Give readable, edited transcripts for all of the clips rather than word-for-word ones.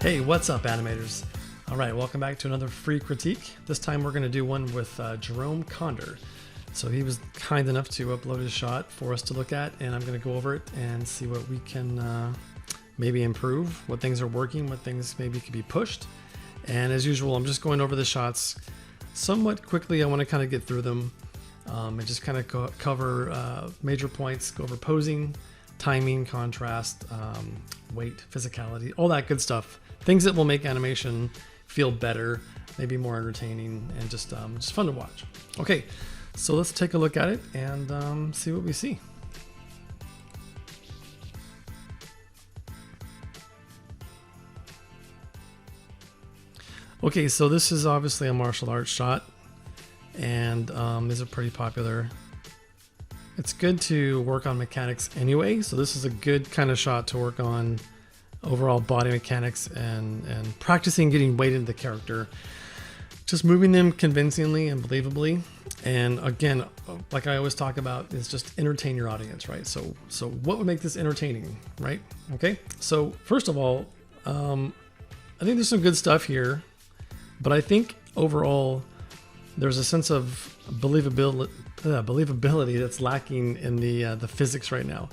Hey, what's up, animators? All right, welcome back to another free critique. This time we're going to do one with Jerome Kaunder. So he was kind enough to upload his shot for us to look at, and I'm going to go over it and see what we can maybe improve, what things are working, what things maybe could be pushed. And as usual, I'm just going over the shots somewhat quickly. I want to kind of get through them and just kind of cover major points, go over posing, timing, contrast, weight, physicality, all that good stuff. Things that will make animation feel better, maybe more entertaining, and just fun to watch. Okay, so let's take a look at it and see what we see. Okay, so this is obviously a martial arts shot, and these are pretty popular. It's good to work on mechanics anyway, so this is a good kind of shot to work on overall body mechanics and practicing getting weight into the character, just moving them convincingly and believably. And again, like I always talk about, is just entertain your audience, right? So what would make this entertaining, right? Okay, so first of all, I think there's some good stuff here, but I think overall there's a sense of believability that's lacking in the physics right now.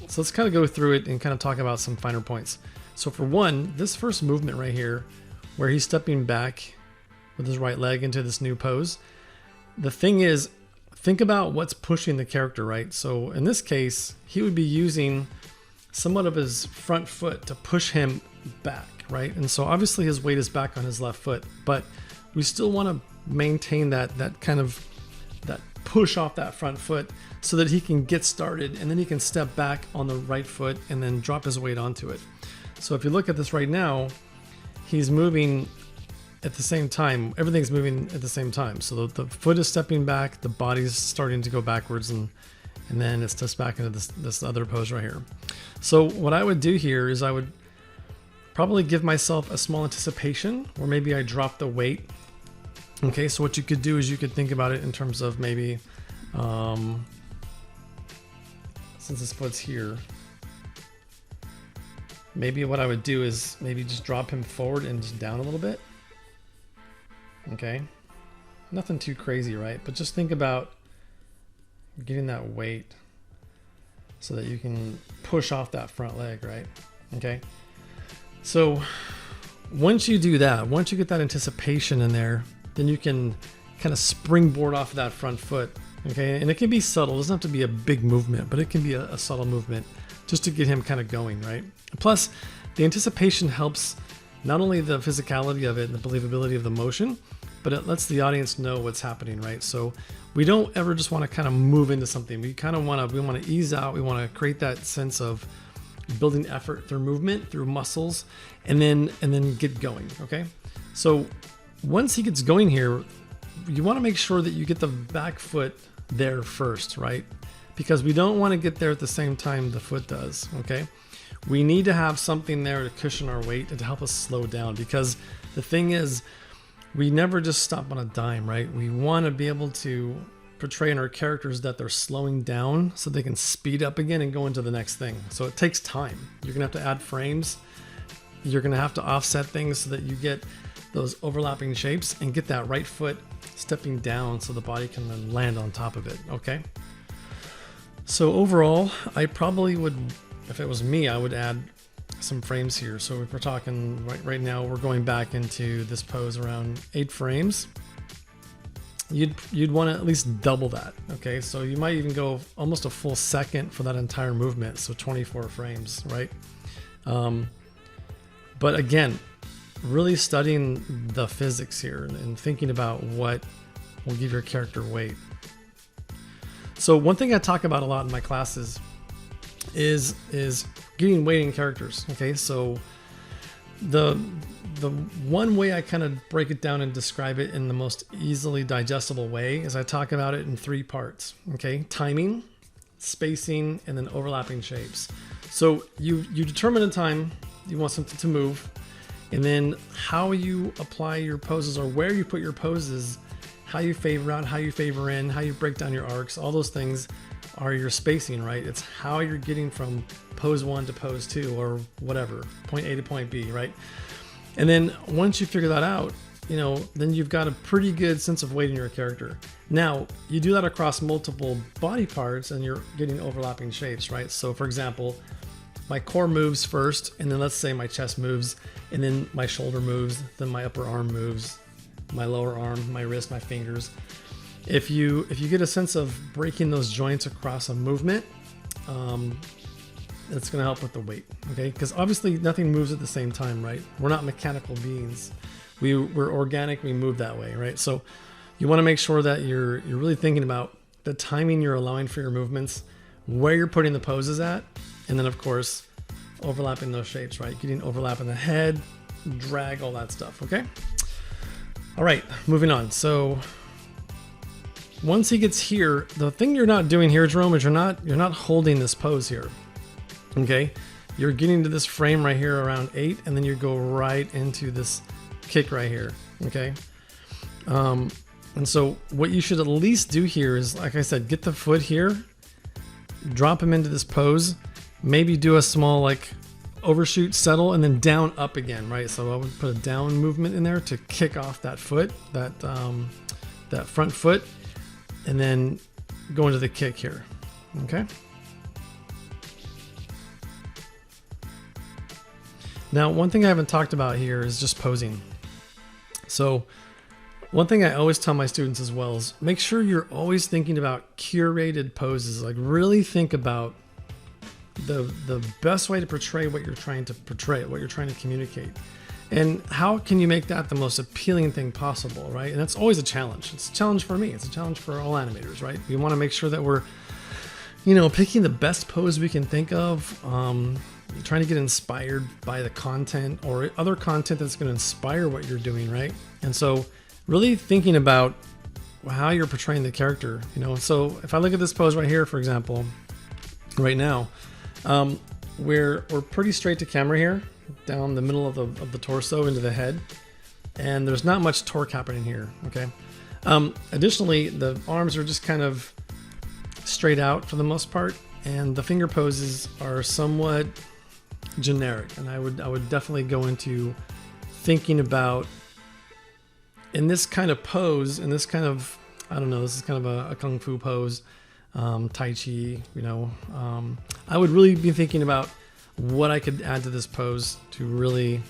So let's kind of go through it and kind of talk about some finer points. So for one, this first movement right here, where he's stepping back with his right leg into this new pose, the thing is, think about what's pushing the character, right? So in this case, he would be using somewhat of his front foot to push him back, right? And so obviously his weight is back on his left foot, but we still want to maintain that kind of push off that front foot so that he can get started, and then he can step back on the right foot and then drop his weight onto it. So if you look at this right now, he's moving at the same time. Everything's moving at the same time. So the foot is stepping back, the body's starting to go backwards, and then it steps back into this other pose right here. So what I would do here is I would probably give myself a small anticipation, or maybe I drop the weight. Okay, so what you could do is you could think about it in terms of maybe, since this foot's here, maybe what I would do is maybe just drop him forward and just down a little bit. Okay, nothing too crazy, right? But just think about getting that weight so that you can push off that front leg, right? Okay, so once you do that, once you get that anticipation in there, then you can kind of springboard off of that front foot, okay? And it can be subtle, it doesn't have to be a big movement, but it can be a subtle movement just to get him kind of going, right? Plus, the anticipation helps not only the physicality of it and the believability of the motion, but it lets the audience know what's happening, right? So we don't ever just want to kind of move into something. We kind of want to ease out. We want to create that sense of building effort through movement, through muscles, and then get going, okay? So once he gets going here, you want to make sure that you get the back foot there first, right? Because we don't want to get there at the same time the foot does, okay? We need to have something there to cushion our weight and to help us slow down, because the thing is, we never just stop on a dime, right? We want to be able to portray in our characters that they're slowing down so they can speed up again and go into the next thing. So it takes time. You're going to have to add frames. You're going to have to offset things so that you get those overlapping shapes and get that right foot stepping down so the body can then land on top of it, okay? So overall, I probably would, if it was me, I would add some frames here. So if we're talking right now, we're going back into this pose around 8 frames. You'd want to at least double that, okay? So you might even go almost a full second for that entire movement, so 24 frames, right? But again, really studying the physics here and thinking about what will give your character weight. So one thing I talk about a lot in my classes is getting weight in characters, okay? So the one way I kind of break it down and describe it in the most easily digestible way is I talk about it in 3 parts, okay? Timing, spacing, and then overlapping shapes. So you determine a time you want something to move, and then how you apply your poses or where you put your poses how you favor out, how you favor in, how you break down your arcs, all those things are your spacing, right? It's how you're getting from pose 1 to pose 2 or whatever, point A to point B, right? And then once you figure that out, you know, then you've got a pretty good sense of weight in your character. Now, you do that across multiple body parts and you're getting overlapping shapes, right? So for example, my core moves first, and then let's say my chest moves, and then my shoulder moves, then my upper arm moves, my lower arm, my wrist, my fingers. If you get a sense of breaking those joints across a movement, it's going to help with the weight, okay? Because obviously nothing moves at the same time, right? We're not mechanical beings. We're organic, we move that way, right? So you want to make sure that you're really thinking about the timing you're allowing for your movements, where you're putting the poses at, and then of course, overlapping those shapes, right? Getting overlap in the head, drag, all that stuff, okay? All right, moving on. So once he gets here, the thing you're not doing here, Jerome, is you're not holding this pose here, okay? You're getting to this frame right here around 8, and then you go right into this kick right here, okay? And so what you should at least do here is, like I said, get the foot here, drop him into this pose, maybe do a small like overshoot, settle, and then down up again, right? So I would put a down movement in there to kick off that foot, that front foot, and then go into the kick here, okay? Now, one thing I haven't talked about here is just posing. So one thing I always tell my students as well is make sure you're always thinking about curated poses. Like really think about the best way to portray what you're trying to portray, what you're trying to communicate. And how can you make that the most appealing thing possible, right? And that's always a challenge. It's a challenge for me. It's a challenge for all animators, right? We want to make sure that we're, you know, picking the best pose we can think of, trying to get inspired by the content or other content that's going to inspire what you're doing, right? And so really thinking about how you're portraying the character, you know. So if I look at this pose right here, for example, right now, we're pretty straight to camera here, down the middle of the torso into the head, and there's not much torque happening here, okay? Additionally, the arms are just kind of straight out for the most part, and the finger poses are somewhat generic, and I would definitely go into thinking about, in this kind of pose, in this kind of, I don't know, this is kind of a kung fu pose, Tai Chi, you know, I would really be thinking about what I could add to this pose to really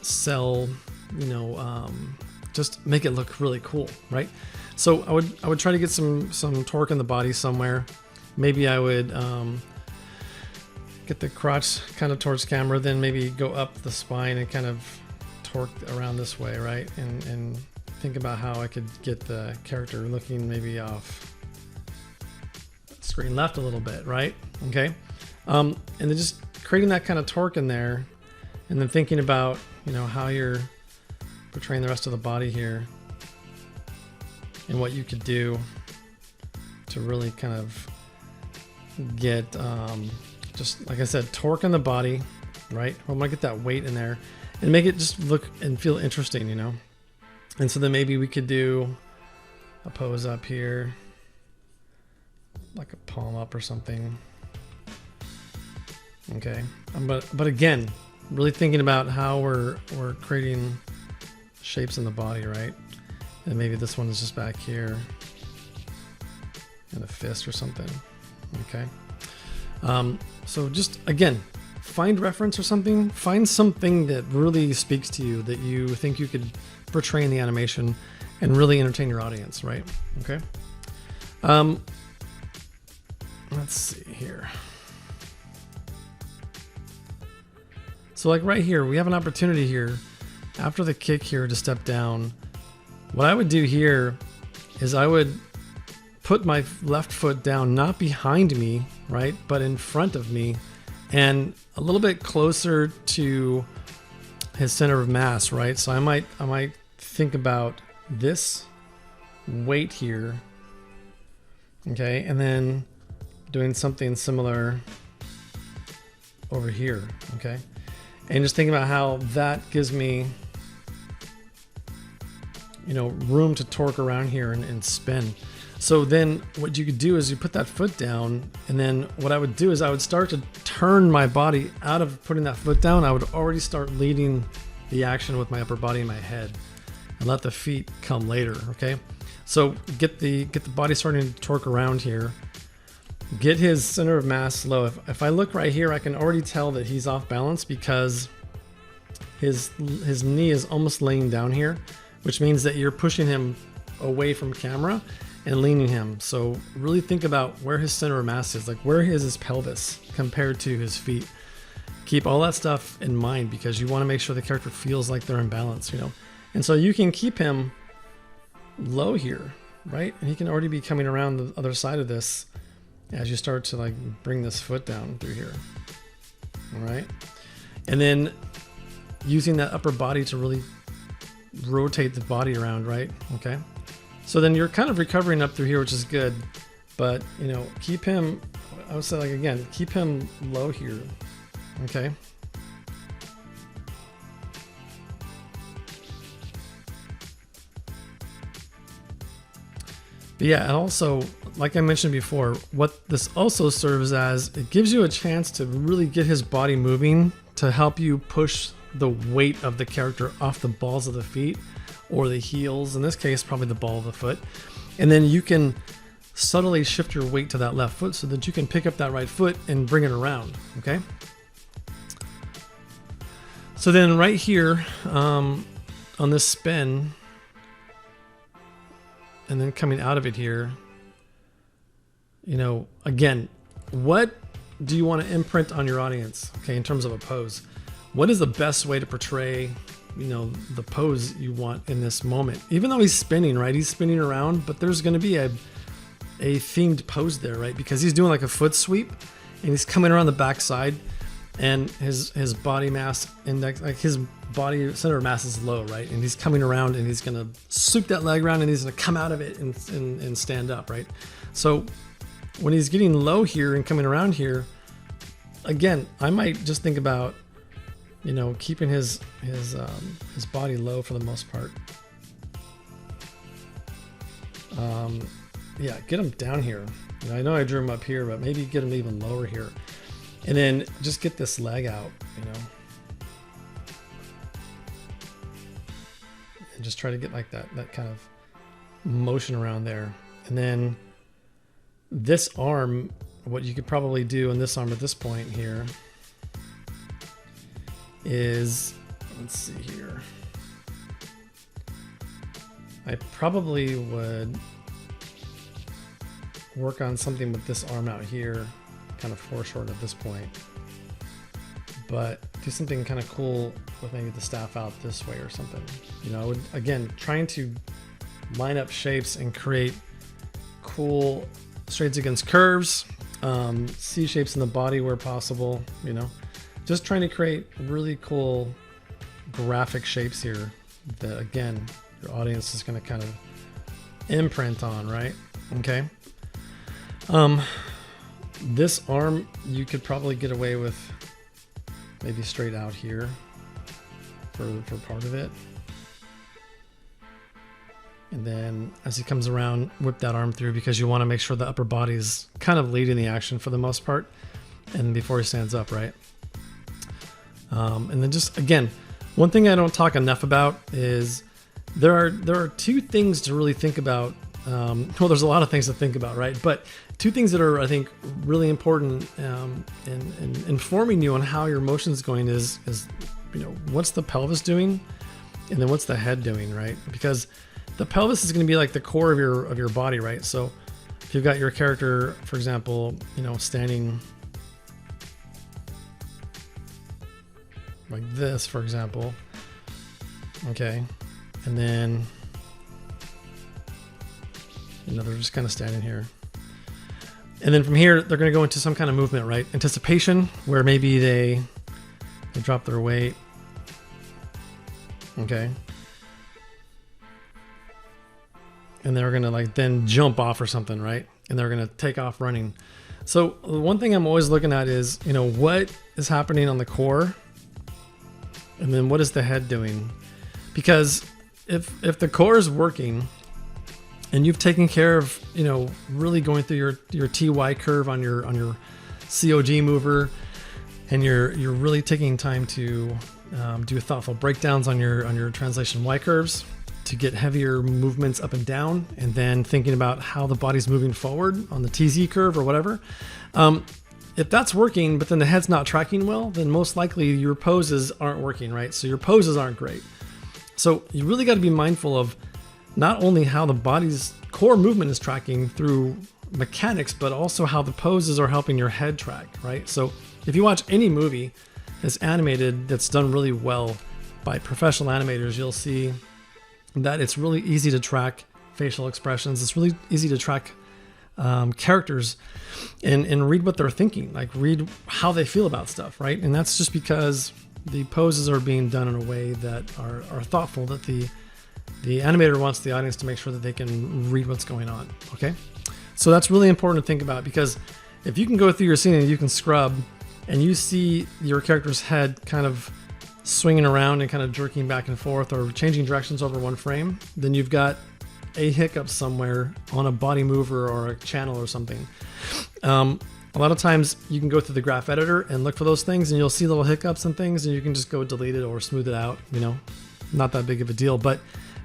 sell, you know, just make it look really cool, right? So I would try to get some torque in the body somewhere. Maybe I would get the crotch kind of towards camera, then maybe go up the spine and kind of torque around this way, right? And think about how I could get the character looking maybe off screen left a little bit, right? Okay. And then just creating that kind of torque in there, and then thinking about, you know, how you're portraying the rest of the body here and what you could do to really kind of get, just like I said, torque in the body, right? I want to get that weight in there and make it just look and feel interesting, you know? And so then maybe we could do a pose up here, like a palm up or something. Okay, but again, really thinking about how we're creating shapes in the body, right? And maybe this one is just back here in a fist or something. Okay, so just again, find reference or something. Find something that really speaks to you, that you think you could portray in the animation and really entertain your audience, right? Okay. Let's see here. So like right here, we have an opportunity here after the kick here to step down. What I would do here is I would put my left foot down, not behind me, right, but in front of me and a little bit closer to his center of mass, right? So I might think about this weight here, okay, and then doing something similar over here, okay? And just thinking about how that gives me room to torque around here and spin. So then what you could do is you put that foot down, and then what I would do is I would start to turn my body out of putting that foot down. I would already start leading the action with my upper body and my head, and let the feet come later. Okay, so get the body starting to torque around here. Get his center of mass low. If I look right here, I can already tell that he's off balance because his knee is almost laying down here, which means that you're pushing him away from camera and leaning him. So really think about where his center of mass is, like where is his pelvis compared to his feet. Keep all that stuff in mind because you want to make sure the character feels like they're in balance, And so you can keep him low here, right? And he can already be coming around the other side of this as you start to like bring this foot down through here. All right. And then using that upper body to really rotate the body around, right? Okay. So then you're kind of recovering up through here, which is good, but keep him, I would say, like, again, keep him low here. Okay. But yeah, and also, like I mentioned before, what this also serves as, it gives you a chance to really get his body moving to help you push the weight of the character off the balls of the feet or the heels, in this case probably the ball of the foot, and then you can subtly shift your weight to that left foot so that you can pick up that right foot and bring it around. Okay, so then right here on this spin, and then coming out of it here, again, what do you want to imprint on your audience, okay, in terms of a pose? What is the best way to portray, the pose you want in this moment? Even though he's spinning, right? He's spinning around, but there's going to be a themed pose there, right? Because he's doing like a foot sweep and he's coming around the backside, and his body mass index, like his body center of mass is low, right? And he's coming around and he's going to sweep that leg around and he's going to come out of it and stand up, right? So when he's getting low here and coming around here, again, I might just think about keeping his body low for the most part. Yeah, get him down here. I know I drew him up here, but maybe get him even lower here. And then just get this leg out, and just try to get like that kind of motion around there. And then this arm, what you could probably do in this arm at this point here is, let's see here, I probably would work on something with this arm out here, kind of foreshort at this point, but do something kind of cool with maybe the staff out this way or something. I would, again, trying to line up shapes and create cool straights against curves, C shapes in the body where possible, just trying to create really cool graphic shapes here that, again, your audience is going to kind of imprint on, right? Okay. This arm you could probably get away with maybe straight out here for part of it. And then as he comes around, whip that arm through, because you want to make sure the upper body is kind of leading the action for the most part, and before he stands up, right? And then just, again, one thing I don't talk enough about is there are two things to really think about. Well, there's a lot of things to think about, right? But two things that are, I think, really important in informing you on how your motion is going is what's the pelvis doing, and then what's the head doing, right? Because the pelvis is going to be like the core of your body, right? So if you've got your character, for example, standing like this, for example, okay, and then they're just kind of standing here. And then from here, they're going to go into some kind of movement, right? Anticipation, where maybe they drop their weight. Okay. And they're going to then jump off or something, right? And they're going to take off running. So one thing I'm always looking at is, what is happening on the core? And then what is the head doing? Because if the core is working and you've taken care of, you know, really going through your TY curve on your COG mover, and you're really taking time to do thoughtful breakdowns on your translation Y curves to get heavier movements up and down, and then thinking about how the body's moving forward on the TZ curve or whatever. If that's working, but then the head's not tracking well, then most likely your poses aren't working, right? So your poses aren't great. So you really got to be mindful of not only how the body's core movement is tracking through mechanics, but also how the poses are helping your head track, right? So if you watch any movie that's animated, that's done really well by professional animators, you'll see that it's really easy to track facial expressions. It's really easy to track characters and read what they're thinking, like read how they feel about stuff, right? And that's just because the poses are being done in a way that are thoughtful, that the animator wants the audience to make sure that they can read what's going on, okay? So that's really important to think about, because if you can go through your scene and you can scrub and you see your character's head kind of swinging around and kind of jerking back and forth or changing directions over one frame, then you've got a hiccup somewhere on a body mover or a channel or something. A lot of times you can go through the graph editor and look for those things, and you'll see little hiccups and things, and you can just go delete it or smooth it out, you know, not that big of a deal, but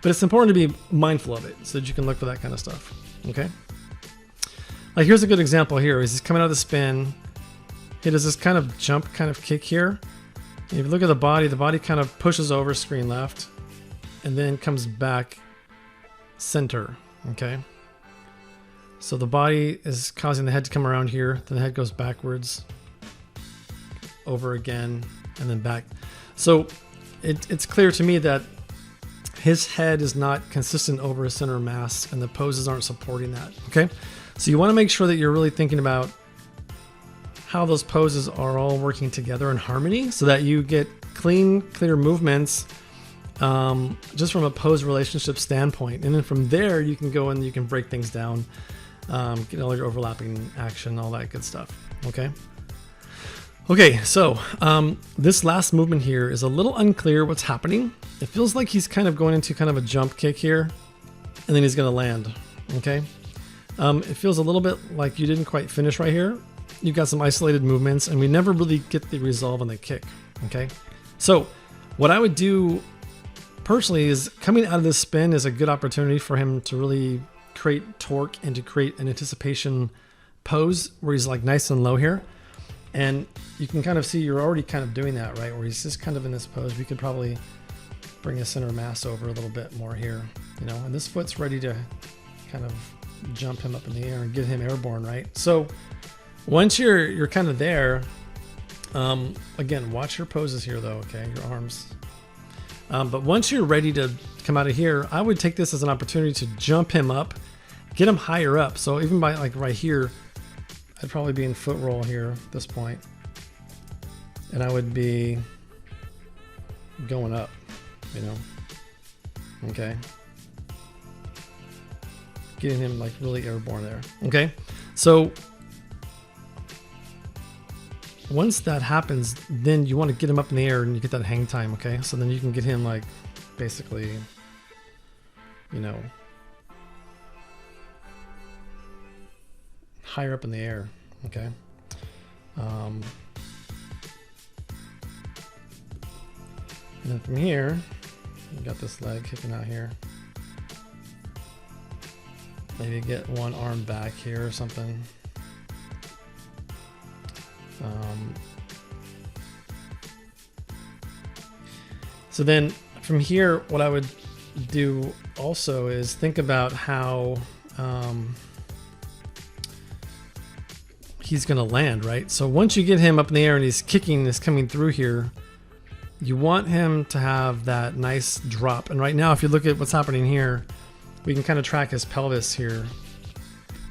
it's important to be mindful of it so that you can look for that kind of stuff, okay? Like here's a good example here. He's coming out of the spin. He does this kind of jump kind of kick here. If you look at the body kind of pushes over screen left and then comes back center, okay? So the body is causing the head to come around here, then the head goes backwards, over again, and then back. So it's clear to me that his head is not consistent over his center of mass, and the poses aren't supporting that, okay? So you want to make sure that you're really thinking about how those poses are all working together in harmony so that you get clean, clear movements just from a pose relationship standpoint. And then from there, you can go and you can break things down, get all your overlapping action, all that good stuff, okay? Okay, so this last movement here is a little unclear what's happening. It feels like he's kind of going into kind of a jump kick here, and then he's gonna land, okay? It feels a little bit like you didn't quite finish right here. You've got some isolated movements, and we never really get the resolve on the kick, okay? So what I would do personally is coming out of this spin is a good opportunity for him to really create torque and to create an anticipation pose where he's like nice and low here. And you can kind of see you're already kind of doing that, right? Where he's just kind of in this pose. We could probably bring his center of mass over a little bit more here, you know, and this foot's ready to kind of jump him up in the air and get him airborne, right? So once you're kind of there, again, watch your poses here though, okay, your arms. But once you're ready to come out of here, I would take this as an opportunity to jump him up, get him higher up. So even by like right here, I'd probably be in foot roll here at this point, and I would be going up, you know, okay? Getting him like really airborne there, okay? So once that happens, then you want to get him up in the air and you get that hang time, okay? So then you can get him like basically, you know, higher up in the air, okay? And then from here, you got this leg kicking out here. Maybe get one arm back here or something. So then from here, what I would do also is think about how he's going to land, right? So once you get him up in the air and he's kicking, is coming through here, you want him to have that nice drop. And right now, if you look at what's happening here, we can kind of track his pelvis here.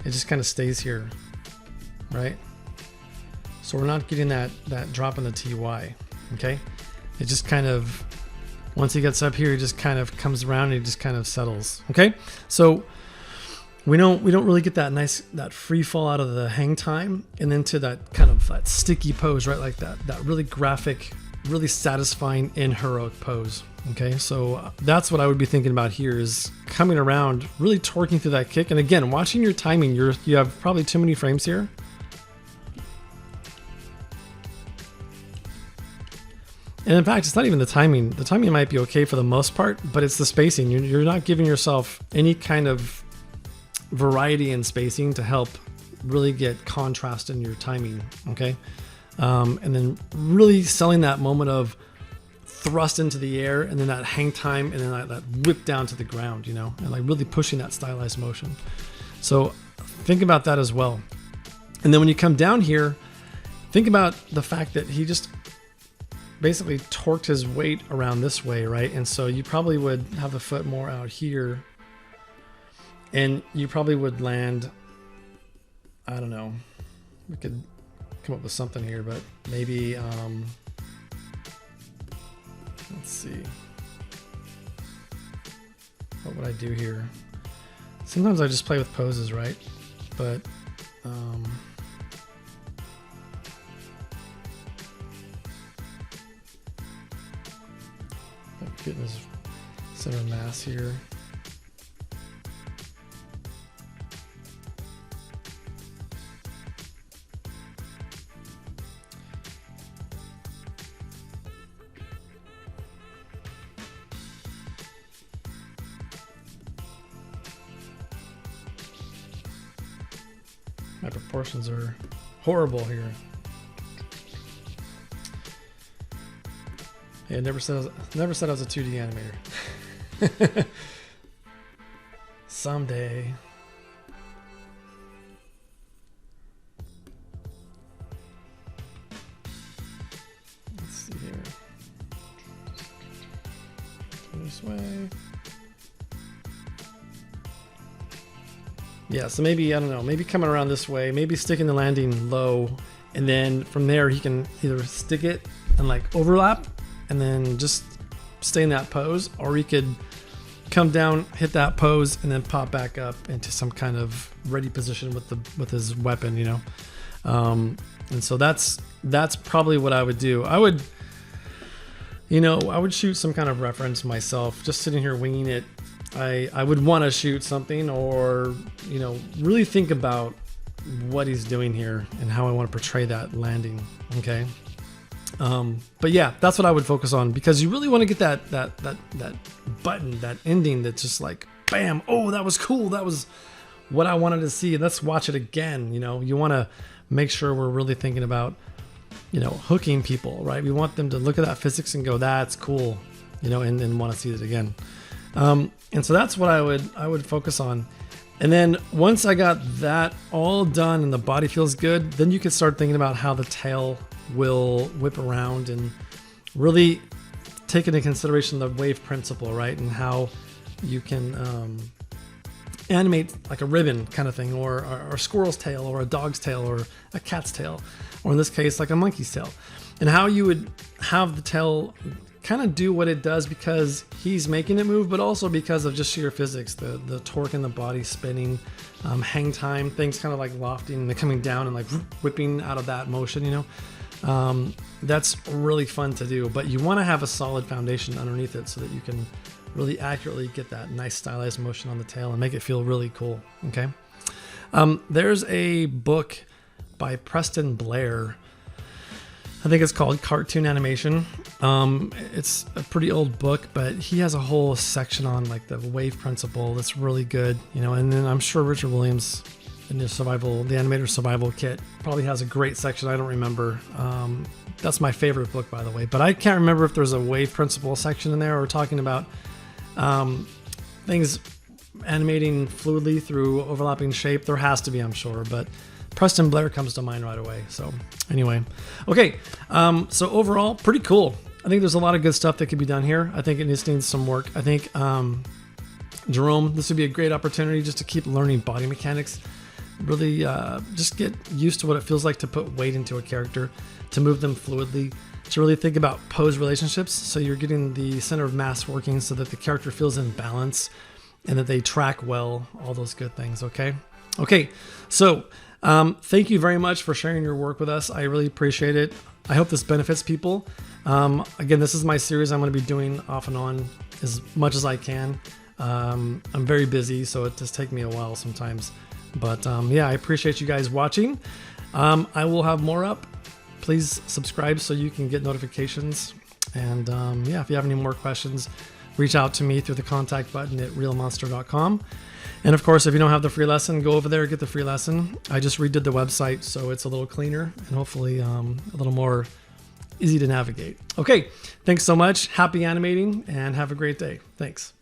It just kind of stays here, right? So we're not getting that drop in the TY, okay? It just kind of, once he gets up here, he just kind of comes around and he just kind of settles, okay? So we don't really get that nice, that free fall out of the hang time and then to that kind of that sticky pose, right? Like that really graphic, really satisfying and heroic pose, Okay, so that's what I would be thinking about here, is coming around, really torquing through that kick. And again, watching your timing, you have probably too many frames here. And in fact, it's not even the timing. The timing might be okay for the most part, but it's the spacing. You're not giving yourself any kind of variety in spacing to help really get contrast in your timing, okay? And then really selling that moment of thrust into the air, and then that hang time, and then that whip down to the ground, you know, and like really pushing that stylized motion. So think about that as well. And then when you come down here, think about the fact that he just basically torqued his weight around this way, right? And so you probably would have the foot more out here, and you probably would land, I don't know, we could come up with something here, but maybe let's see, what would I do here? Sometimes I just play with poses, right? But getting his center of mass here. My proportions are horrible here. Yeah, never said I was a 2D animator. Someday. Let's see here. This way. Yeah, so maybe, I don't know, maybe coming around this way, maybe sticking the landing low, and then from there he can either stick it and like overlap and then just stay in that pose, or he could come down, hit that pose, and then pop back up into some kind of ready position with his weapon, you know. And so that's probably what I would do. I would shoot some kind of reference myself, just sitting here winging it. I would want to shoot something, or, you know, really think about what he's doing here and how I want to portray that landing. Okay. But yeah, that's what I would focus on, because you really want to get that button, that ending that's just like, bam. Oh, that was cool. That was what I wanted to see. Let's watch it again. You know, you want to make sure we're really thinking about, you know, hooking people, right? We want them to look at that physics and go, that's cool, you know, and want to see it again. And so that's what I would focus on. And then once I got that all done and the body feels good, then you can start thinking about how the tail will whip around, and really take into consideration the wave principle, right? And how you can animate like a ribbon kind of thing, or a squirrel's tail, or a dog's tail, or a cat's tail, or in this case, like a monkey's tail. And how you would have the tail kind of do what it does because he's making it move, but also because of just sheer physics, the torque in the body spinning, hang time, things kind of like lofting and coming down and like whipping out of that motion, you know. That's really fun to do, but you want to have a solid foundation underneath it so that you can really accurately get that nice stylized motion on the tail and make it feel really cool. Okay. There's a book by Preston Blair. I think it's called Cartoon Animation. It's a pretty old book, but he has a whole section on like the wave principle that's really good, you know. And then I'm sure Richard Williams in the Animator Survival Kit probably has a great section. I don't remember. That's my favorite book, by the way, but I can't remember if there's a wave principle section in there, or talking about things animating fluidly through overlapping shape. There has to be, I'm sure, but Preston Blair comes to mind right away. So anyway, okay. So overall, pretty cool. I think there's a lot of good stuff that could be done here. I think it just needs some work. I think Jerome, this would be a great opportunity just to keep learning body mechanics. Really just get used to what it feels like to put weight into a character, to move them fluidly, to really think about pose relationships. So you're getting the center of mass working so that the character feels in balance and that they track well, all those good things. Okay. So Thank you very much for sharing your work with us. I really appreciate it. I hope this benefits people. Again, this is my series I'm going to be doing off and on as much as I can. I'm very busy, so it does take me a while sometimes. But yeah, I appreciate you guys watching. I will have more up. Please subscribe so you can get notifications. And yeah, if you have any more questions, reach out to me through the contact button at realmonster.com. And of course, if you don't have the free lesson, go over there and get the free lesson. I just redid the website, so it's a little cleaner and hopefully a little more easy to navigate. Okay, thanks so much. Happy animating and have a great day. Thanks.